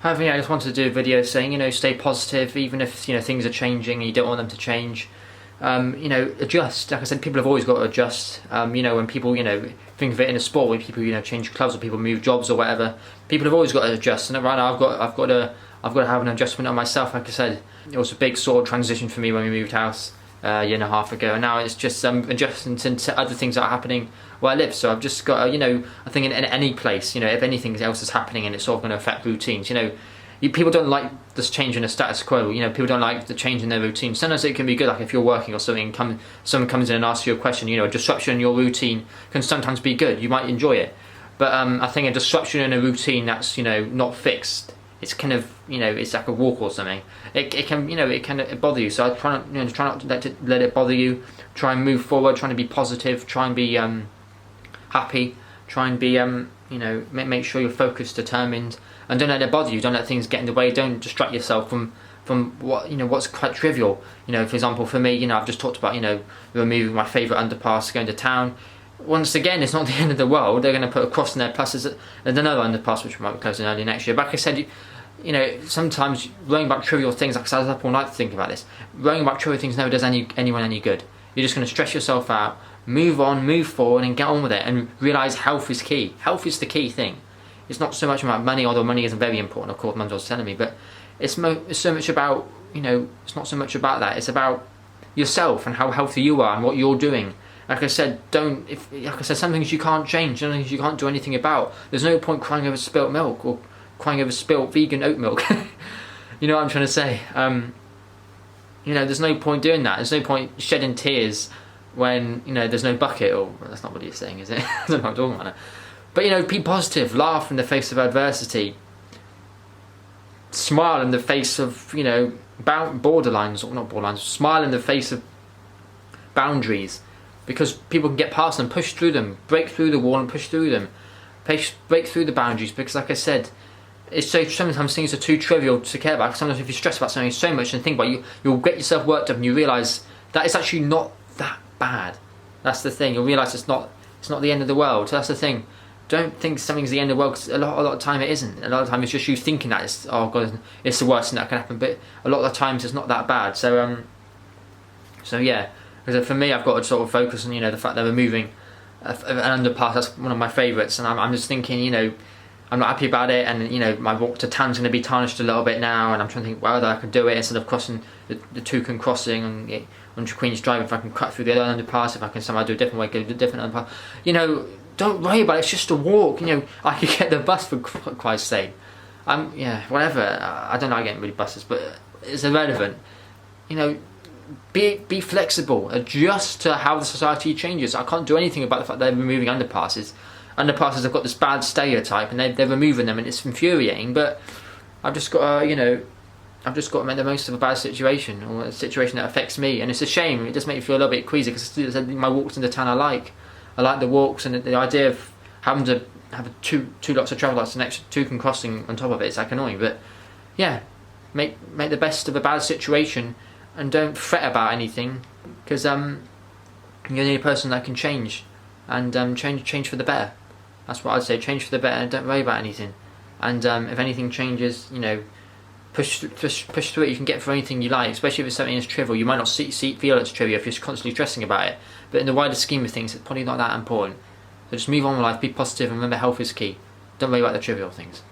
However, yeah, I just wanted to do a video saying, stay positive, even if, things are changing and you don't want them to change. Adjust. Like I said, people have always got to adjust. When people, think of it in a sport, when people, change clubs or people move jobs or whatever, people have always got to adjust. And right now, I've got to have an adjustment on myself. Like I said, it was a big sort of transition for me when we moved house a year and a half ago, and now it's just adjusting to other things that are happening where I live. So I've just got, I think in any place, if anything else is happening and it's sort of going to affect routines, people don't like this change in the status quo. People don't like the change in their routine. Sometimes it can be good, like if you're working or something, someone comes in and asks you a question. A disruption in your routine can sometimes be good. You might enjoy it, but I think a disruption in a routine that's not fixed, it's kind of it's like a walk or something. It can bother you. So I try not to let it bother you. Try and move forward. Trying to be positive. Try and be happy. Try and be make sure you're focused, determined, and don't let it bother you. Don't let things get in the way. Don't distract yourself from what what's quite trivial. For example, for me, I've just talked about removing my favourite underpass, going to town. Once again, it's not the end of the world. They're going to put a cross in there. Plus, there's another underpass which might be closing early next year. But like I said, sometimes worrying about trivial things. Like I was up all night to think about this. Worrying about trivial things never does anyone any good. You're just going to stress yourself out. Move on, move forward, and get on with it. And realise health is key. Health is the key thing. It's not so much about money, although money isn't very important. Of course, Mum's always telling me, but it's so much about It's not so much about that. It's about yourself and how healthy you are and what you're doing. Like I said, some things you can't change, some things you can't do anything about. There's no point crying over spilt milk or crying over spilt vegan oat milk. You know what I'm trying to say? There's no point doing that. There's no point shedding tears when there's no bucket. Or that's not what he's saying, is it? I don't know what I'm talking about. But be positive, laugh in the face of adversity, smile in the face of borderlines, or not borderlines. Smile in the face of boundaries. Because people can get past them, push through them, break through the wall and push through them. Break through the boundaries, because like I said, sometimes things are too trivial to care about. Sometimes if you stress about something so much and think about it, you'll get yourself worked up and you realise that it's actually not that bad. That's the thing. You'll realise it's not the end of the world. So that's the thing. Don't think something's the end of the world, because a lot of the time it isn't. A lot of the time it's just you thinking that it's the worst thing that can happen. But a lot of the times it's not that bad. So yeah. Because for me, I've got to sort of focus on the fact that we're moving an underpass. That's one of my favourites, and I'm just thinking I'm not happy about it, and my walk to town's going to be tarnished a little bit now, and I'm trying to think whether I can do it instead of crossing the Toucan crossing on Queen's Drive. If I can cut through the other underpass, if I can somehow do a different way, go to a different underpass. Don't worry about it. It's just a walk. I could get the bus for Christ's sake. Whatever. I don't like getting really buses, but it's irrelevant. Be flexible, adjust to how the society changes. I can't do anything about the fact they're removing underpasses. Underpasses have got this bad stereotype, and they're removing them, and it's infuriating. But I've just got to, make the most of a bad situation, or a situation that affects me. And it's a shame. It does make me feel a little bit queasy, because my walks in the town I like the walks, and the idea of having to have two lots of travel lights, an extra Toucan crossing on top of it. It's like annoying, but yeah, make the best of a bad situation. And don't fret about anything, because you're the only person that can change, and change for the better. That's what I'd say. Change for the better, and don't worry about anything. And if anything changes, push through it. You can get through anything you like, especially if it's something that's trivial. You might not feel it's trivial if you're constantly stressing about it, but in the wider scheme of things, it's probably not that important. So just move on with life, be positive, and remember health is key. Don't worry about the trivial things.